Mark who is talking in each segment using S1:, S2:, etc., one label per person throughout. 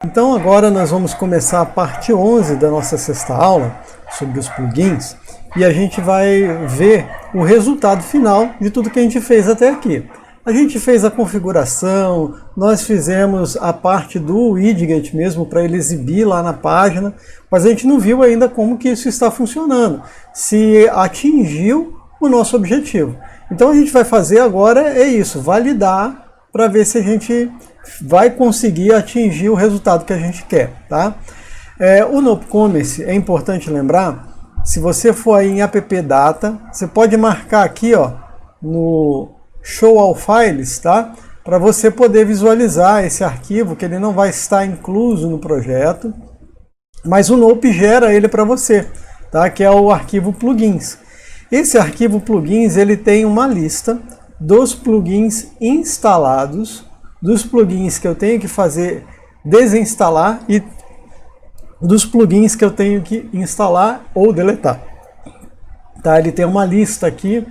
S1: Então agora nós vamos começar a parte 11 da nossa sexta aula sobre os plugins e a gente vai ver o resultado final de tudo que a gente fez até aqui. A gente fez a configuração, nós fizemos a parte do widget mesmo para ele exibir lá na página, mas a gente não viu ainda como que isso está funcionando, se atingiu o nosso objetivo. Então a gente vai fazer agora é isso, validar para ver se a gente vai conseguir atingir o resultado que a gente quer, tá? O NopeCommerce é importante lembrar, se você for aí em app data, você pode marcar aqui, ó, no Show All Files, tá? Para você poder visualizar esse arquivo, que ele não vai estar incluso no projeto, mas o Nope gera ele para você, tá? Que é o arquivo plugins. Esse arquivo plugins, ele tem uma lista dos plugins instalados, dos plugins que eu tenho que fazer desinstalar e dos plugins que eu tenho que instalar ou deletar. Tá? Ele tem uma lista aqui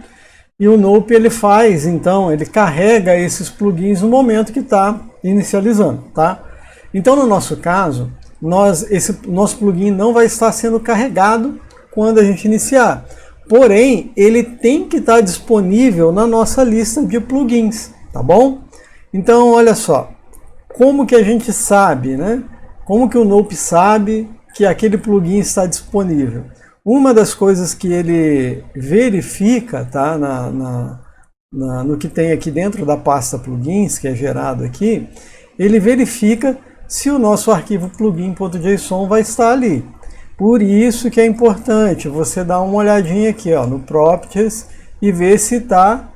S1: e o Nope ele faz, então, ele carrega esses plugins no momento que está inicializando. Tá? Então, no nosso caso, esse nosso plugin não vai estar sendo carregado quando a gente iniciar. Porém, ele tem que estar disponível na nossa lista de plugins, tá bom? Então, olha só, como que a gente sabe, né? Como que o Nope sabe que aquele plugin está disponível? Uma das coisas que ele verifica, tá? No que tem aqui dentro da pasta plugins, que é gerado aqui, ele verifica se o nosso arquivo plugin.json vai estar ali. Por isso que é importante você dar uma olhadinha aqui, ó, no Properties e ver se está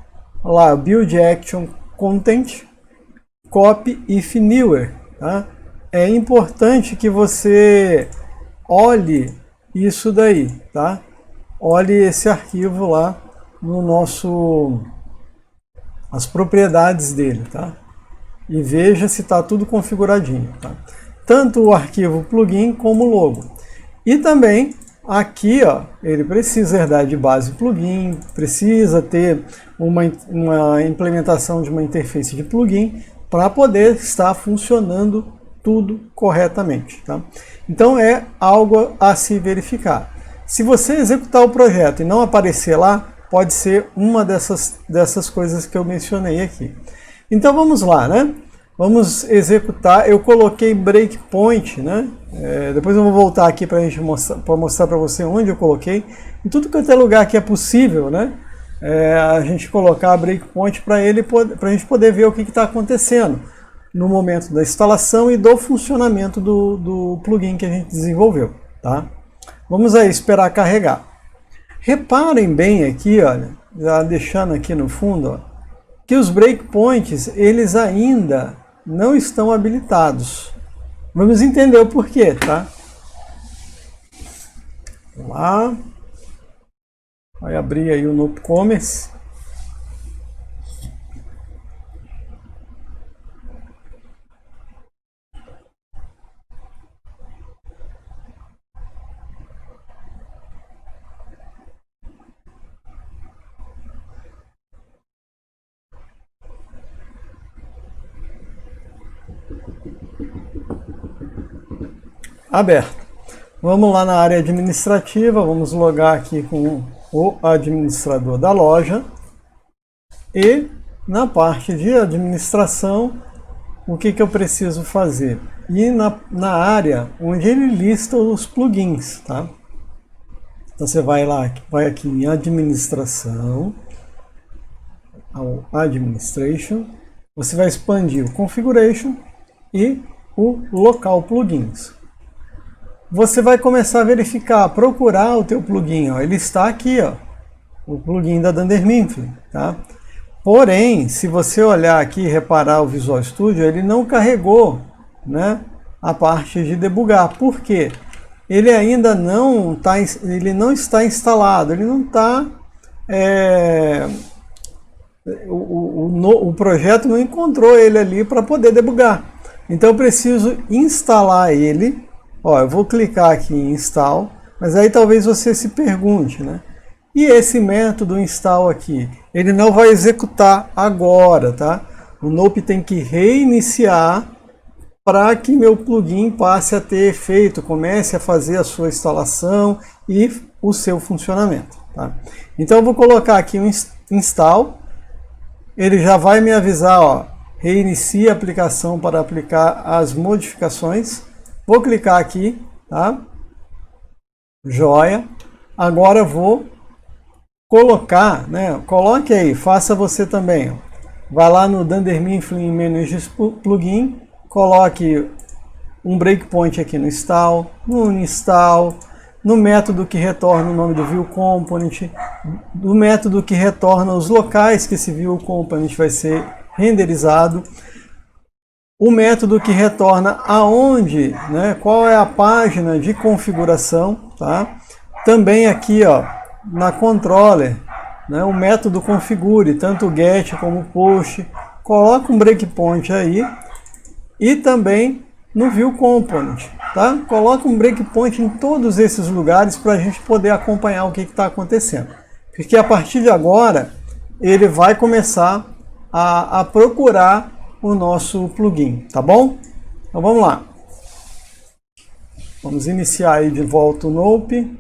S1: lá, Build Action Content, Copy if Newer. Tá? É importante que você olhe isso daí, tá? Olhe esse arquivo lá no as propriedades dele, tá? E veja se está tudo configuradinho, tá? Tanto o arquivo plugin como o logo. E também aqui, ó, ele precisa herdar de base plugin, precisa ter uma implementação de uma interface de plugin para poder estar funcionando tudo corretamente. Tá? Então é algo a se verificar. Se você executar o projeto e não aparecer lá, pode ser uma dessas coisas que eu mencionei aqui. Então vamos lá, né? Vamos executar. Eu coloquei breakpoint, né? Depois eu vou voltar aqui para mostrar para você onde eu coloquei. Em tudo que é lugar que é possível, né? A gente colocar breakpoint para a gente poder ver o que está acontecendo no momento da instalação e do funcionamento do plugin que a gente desenvolveu. Tá? Vamos aí esperar carregar. Reparem bem aqui, olha, já deixando aqui no fundo, ó, que os breakpoints eles ainda não estão habilitados. Vamos entender o porquê, tá? Vamos lá. Vai abrir aí o NopeCommerce. Aberto. Vamos lá na área administrativa, vamos logar aqui com o administrador da loja. E na parte de administração, o que eu preciso fazer? Ir na área onde ele lista os plugins, tá? Então você vai aqui em administração, ao administration, você vai expandir o configuration e o local plugins. Você vai começar a verificar, procurar o teu plugin, ó. Ele está aqui, ó, o plugin da Dunder Mifflin, tá? Porém, se você olhar aqui e reparar o Visual Studio, ele não carregou, né, a parte de debugar. Por quê? Ele ainda não está instalado, ele não está... o projeto não encontrou ele ali para poder debugar. Então eu preciso instalar ele. Ó, eu vou clicar aqui em Install, mas aí talvez você se pergunte, né? E esse método install aqui, ele não vai executar agora, tá? O Nope tem que reiniciar para que meu plugin passe a ter efeito, comece a fazer a sua instalação e o seu funcionamento. Tá? Então eu vou colocar aqui um install, ele já vai me avisar, ó, reinicie a aplicação para aplicar as modificações. Vou clicar aqui, tá? Joia. Agora eu vou colocar, né? Coloque aí, faça você também. Ó. Vai lá no Dunder Mifflin Manage Plugin, coloque um breakpoint aqui no install, no install, no método que retorna o nome do view component, do método que retorna os locais que esse view component vai ser renderizado, o método que retorna aonde, né, qual é a página de configuração, tá? Também aqui, ó, na controller, né, o método configure, tanto o get como o post, coloca um breakpoint aí, e também no view component, tá? Coloca um breakpoint em todos esses lugares para a gente poder acompanhar o que está acontecendo. Porque a partir de agora, ele vai começar a procurar o nosso plugin, tá bom? Então vamos lá. Vamos iniciar aí de volta o Nope.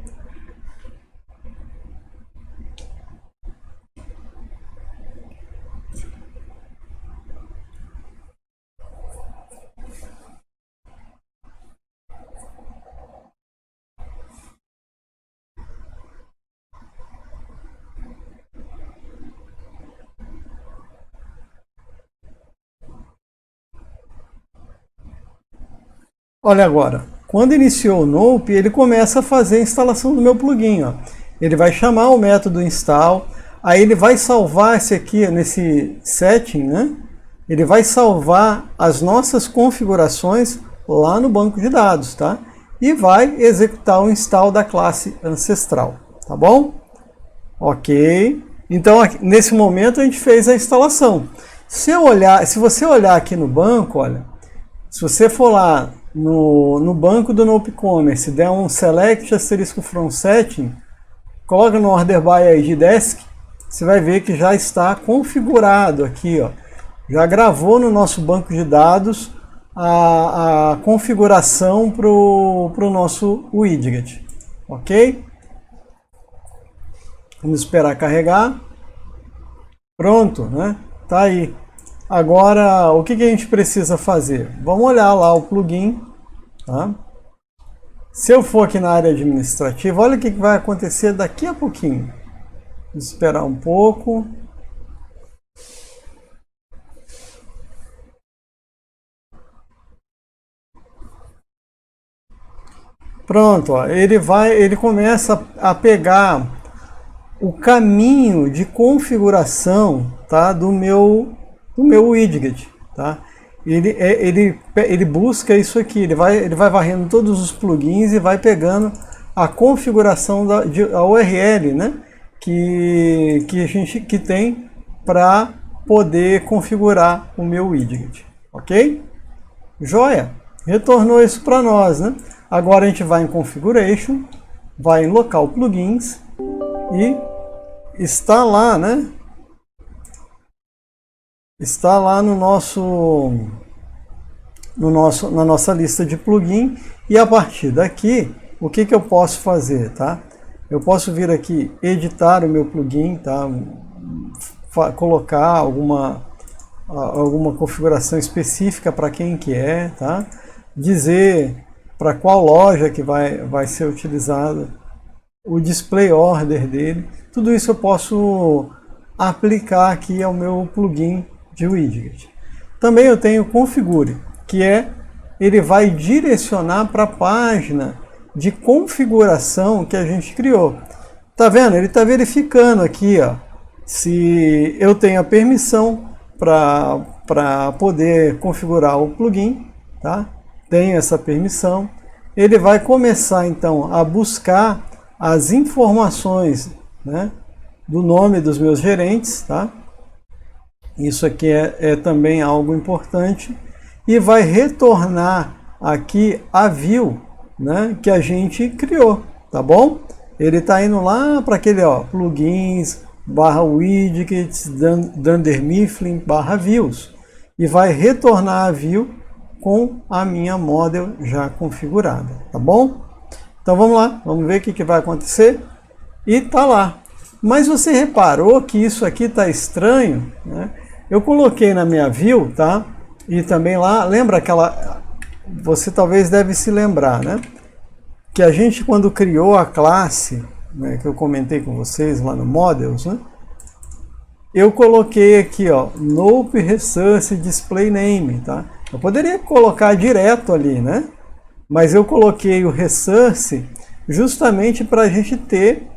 S1: Olha agora, quando iniciou o Nope, ele começa a fazer a instalação do meu plugin. Ó. Ele vai chamar o método install, aí ele vai salvar esse aqui, nesse setting, né? Ele vai salvar as nossas configurações lá no banco de dados, tá? E vai executar o install da classe ancestral, tá bom? Ok. Então, nesse momento a gente fez a instalação. Se você olhar aqui no banco, olha, se você for lá no banco do Nope Commerce, der um select asterisco from setting, coloca no order by ID desk, você vai ver que já está configurado aqui, ó. Já gravou no nosso banco de dados a configuração para o nosso widget, ok? Vamos esperar carregar. Pronto, né? Tá aí. Agora, o que a gente precisa fazer? Vamos olhar lá o plugin, tá? Se eu for aqui na área administrativa, olha o que vai acontecer daqui a pouquinho. Vamos esperar um pouco. Pronto, ó, ele começa a pegar o caminho de configuração, tá, do meu widget, tá? Ele busca isso aqui, ele vai varrendo todos os plugins e vai pegando a configuração a URL, né, que tem para poder configurar o meu widget, ok? Joia, retornou isso para nós, né? Agora a gente vai em Configuration, vai em Local Plugins e está lá, né? Está lá na nossa lista de plugin, e a partir daqui, o que eu posso fazer, tá? Eu posso vir aqui, editar o meu plugin, tá? Colocar alguma configuração específica para quem que é, tá? Dizer para qual loja que vai ser utilizado, o display order dele, tudo isso eu posso aplicar aqui ao meu plugin de widget. Também eu tenho configure, que ele vai direcionar para a página de configuração que a gente criou. Tá vendo? Ele está verificando aqui, ó, se eu tenho a permissão para poder configurar o plugin, tá? Tenho essa permissão. Ele vai começar então a buscar as informações, né, do nome dos meus gerentes, tá? Isso aqui é também algo importante, e vai retornar aqui a view, né, que a gente criou, tá bom? Ele está indo lá para aquele, ó, plugins /widgets Dunder Mifflin /views, e vai retornar a view com a minha model já configurada, tá bom? Então vamos lá, vamos ver o que vai acontecer. E tá lá. Mas você reparou que isso aqui tá estranho, né? Eu coloquei na minha view, tá? E também lá, lembra aquela... Você talvez deve se lembrar, né? Que a gente, quando criou a classe, né, que eu comentei com vocês lá no Models, né? Eu coloquei aqui, ó, Nope Resource Display Name, tá? Eu poderia colocar direto ali, né? Mas eu coloquei o Resource justamente para a gente ter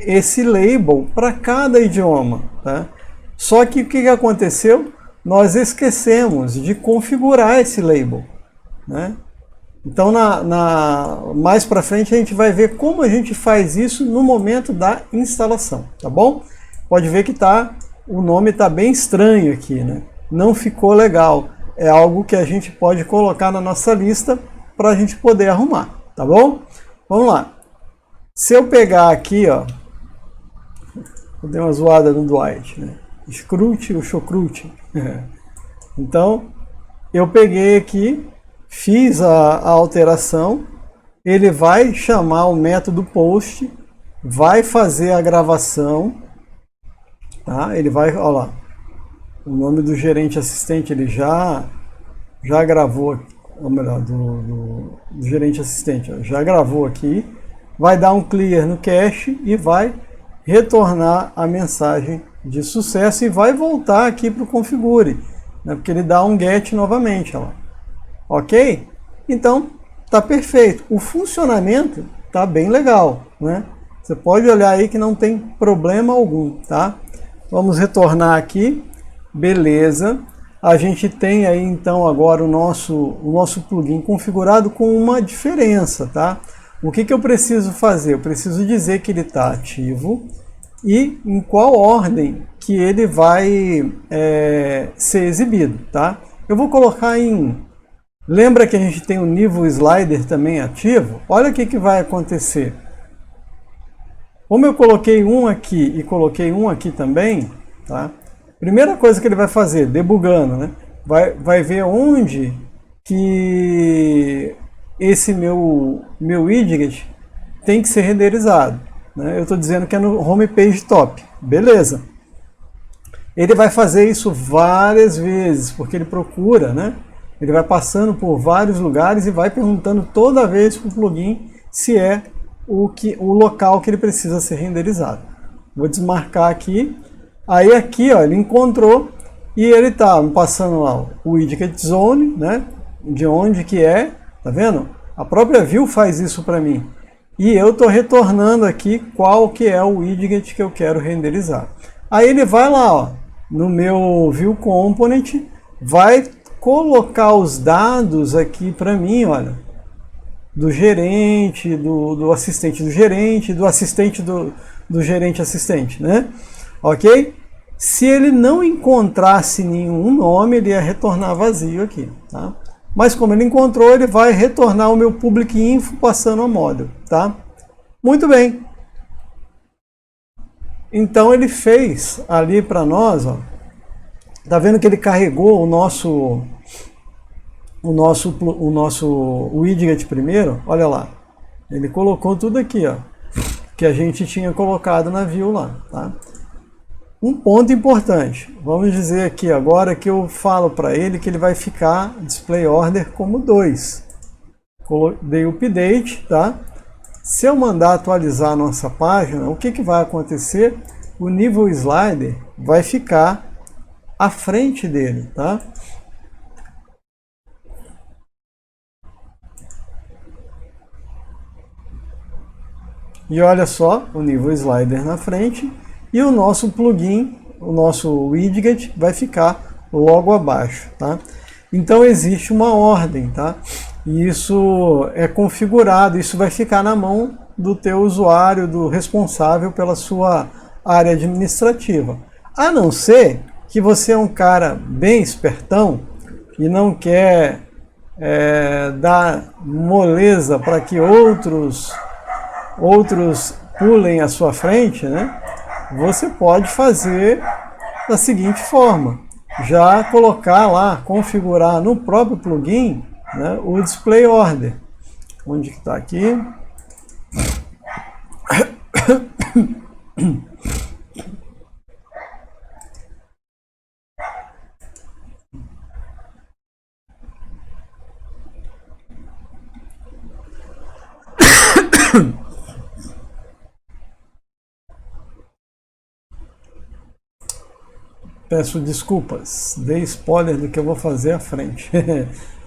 S1: esse label para cada idioma, tá? Só que o que aconteceu? Nós esquecemos de configurar esse label, né? Então, mais para frente, a gente vai ver como a gente faz isso no momento da instalação, tá bom? Pode ver que o nome está bem estranho aqui, né? Não ficou legal. É algo que a gente pode colocar na nossa lista para a gente poder arrumar, tá bom? Vamos lá. Se eu pegar aqui, ó, eu dei uma zoada no Dwight, né? Scrute, o Chocrute. Então, eu peguei aqui, fiz a alteração, ele vai chamar o método post, vai fazer a gravação, tá? Ele vai, olha lá, o nome do gerente assistente ele já gravou, ou melhor, do gerente assistente, ó, já gravou aqui, vai dar um clear no cache e vai retornar a mensagem de sucesso e vai voltar aqui para o configure, né? Porque ele dá um get novamente, ó. Ok? Então, tá perfeito. O funcionamento tá bem legal, né? Você pode olhar aí que não tem problema algum, tá? Vamos retornar aqui. Beleza. A gente tem aí, então, agora o nosso plugin configurado com uma diferença, tá? O que eu preciso fazer? Eu preciso dizer que ele está ativo e em qual ordem que ele vai ser exibido, tá? Eu vou colocar em... Lembra que a gente tem o nível slider também ativo? Olha o que vai acontecer. Como eu coloquei um aqui e coloquei um aqui também, tá? Primeira coisa que ele vai fazer, debugando, né? Vai ver onde que esse meu widget tem que ser renderizado, né? Eu estou dizendo que é no home page top. Beleza. Ele vai fazer isso várias vezes, porque ele procura, né? Ele vai passando por vários lugares e vai perguntando toda vez para o plugin se é o local que ele precisa ser renderizado. Vou desmarcar aqui. Aí aqui, ó, ele encontrou e ele está passando lá o widget zone, né? De onde que é, tá vendo? A própria view faz isso para mim. E eu estou retornando aqui qual que é o widget que eu quero renderizar. Aí ele vai lá, ó, no meu view component, vai colocar os dados aqui para mim, olha, do gerente, do assistente do gerente, do assistente do gerente assistente, né? Ok? Se ele não encontrasse nenhum nome, ele ia retornar vazio aqui, tá? Mas como ele encontrou, ele vai retornar o meu public info passando a model, tá? Muito bem. Então ele fez ali para nós, ó, tá vendo que ele carregou o nosso widget primeiro? Olha lá. Ele colocou tudo aqui, ó, que a gente tinha colocado na view lá, tá? Um ponto importante. Vamos dizer aqui agora que eu falo para ele que ele vai ficar display order como 2. Dei o update, tá? Se eu mandar atualizar a nossa página, o que vai acontecer? O nível slider vai ficar à frente dele, tá? E olha só, o nível slider na frente e o nosso plugin, o nosso widget vai ficar logo abaixo, tá? Então existe uma ordem, tá? E isso é configurado, isso vai ficar na mão do teu usuário, do responsável pela sua área administrativa. A não ser que você é um cara bem espertão e não quer dar moleza para que outros pulem à sua frente, né? Você pode fazer da seguinte forma. já colocar lá, configurar no próprio plugin, né, o display order. Onde que está aqui? Peço desculpas, dei spoiler do que eu vou fazer à frente.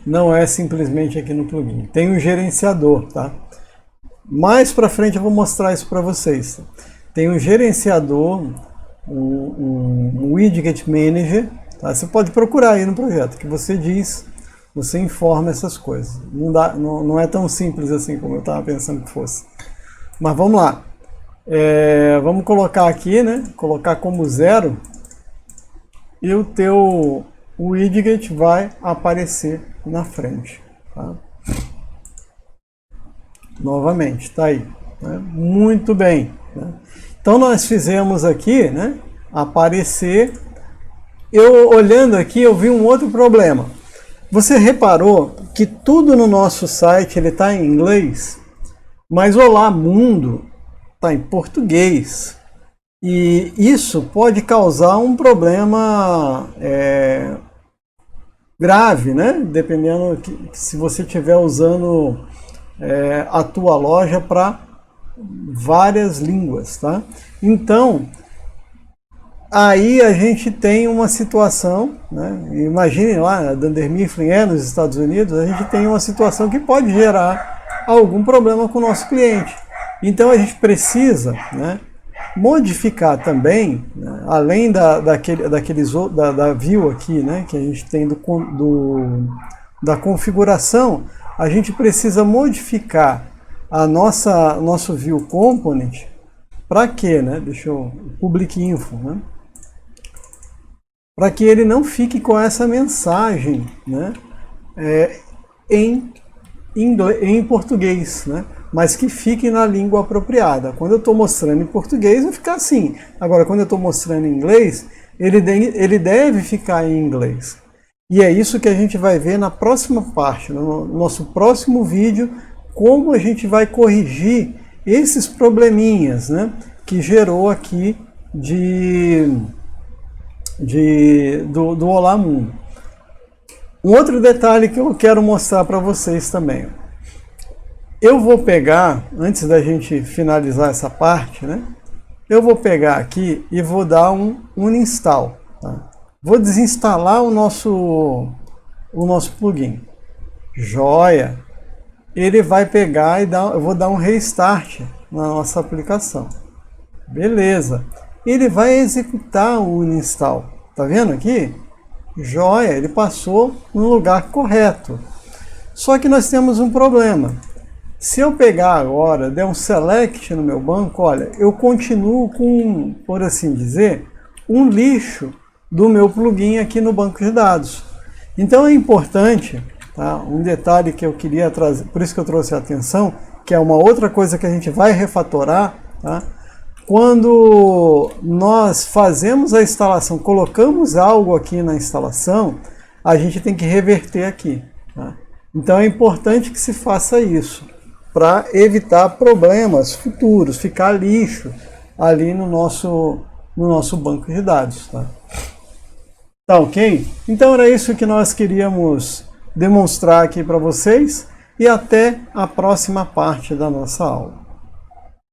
S1: Não é simplesmente aqui no plugin. Tem um gerenciador, tá? Mais para frente eu vou mostrar isso para vocês. Tem um gerenciador, um Widget Manager, tá? Você pode procurar aí no projeto, que você diz, você informa essas coisas. Não é tão simples assim como eu estava pensando que fosse. Mas vamos lá. Vamos colocar aqui, né? Colocar como 0. E o teu widget vai aparecer na frente. Tá? Novamente, está aí. Né? Muito bem. Né? Então nós fizemos aqui, né, aparecer. Eu olhando aqui, eu vi um outro problema. Você reparou que tudo no nosso site está em inglês, mas Olá Mundo está em português. E isso pode causar um problema grave, né? Dependendo se você estiver usando a tua loja para várias línguas, tá? Então, aí a gente tem uma situação, né? Imagine lá, a Dunder Mifflin nos Estados Unidos, a gente tem uma situação que pode gerar algum problema com o nosso cliente. Então a gente precisa, né, modificar também, né, além da view aqui, né, que a gente tem da configuração, a gente precisa modificar a nosso view component. Para quê? Né? Deixa eu... public info, né? Para que ele não fique com essa mensagem, né, em português, né? Mas que fique na língua apropriada. Quando eu estou mostrando em português, vai ficar assim. Agora, quando eu estou mostrando em inglês, ele deve ficar em inglês. E é isso que a gente vai ver na próxima parte, no nosso próximo vídeo, como a gente vai corrigir esses probleminhas, né, que gerou aqui do Olá Mundo. Um outro detalhe que eu quero mostrar para vocês também. Eu vou pegar, antes da gente finalizar essa parte, né? Eu vou pegar aqui e vou dar um uninstall. Tá? Vou desinstalar o nosso plugin. Joia! Ele vai pegar e eu vou dar um restart na nossa aplicação. Beleza! Ele vai executar o uninstall. Tá vendo aqui? Joia! Ele passou no lugar correto. Só que nós temos um problema. Se eu pegar agora, der um select no meu banco, olha, eu continuo com, por assim dizer, um lixo do meu plugin aqui no banco de dados. Então é importante, tá? Um detalhe que eu queria trazer, por isso que eu trouxe a atenção, que é uma outra coisa que a gente vai refatorar, tá? Quando nós fazemos a instalação, colocamos algo aqui na instalação, a gente tem que reverter aqui. Tá? Então é importante que se faça isso, para evitar problemas futuros, ficar lixo ali no nosso banco de dados. Tá ok? Então era isso que nós queríamos demonstrar aqui para vocês e até a próxima parte da nossa aula.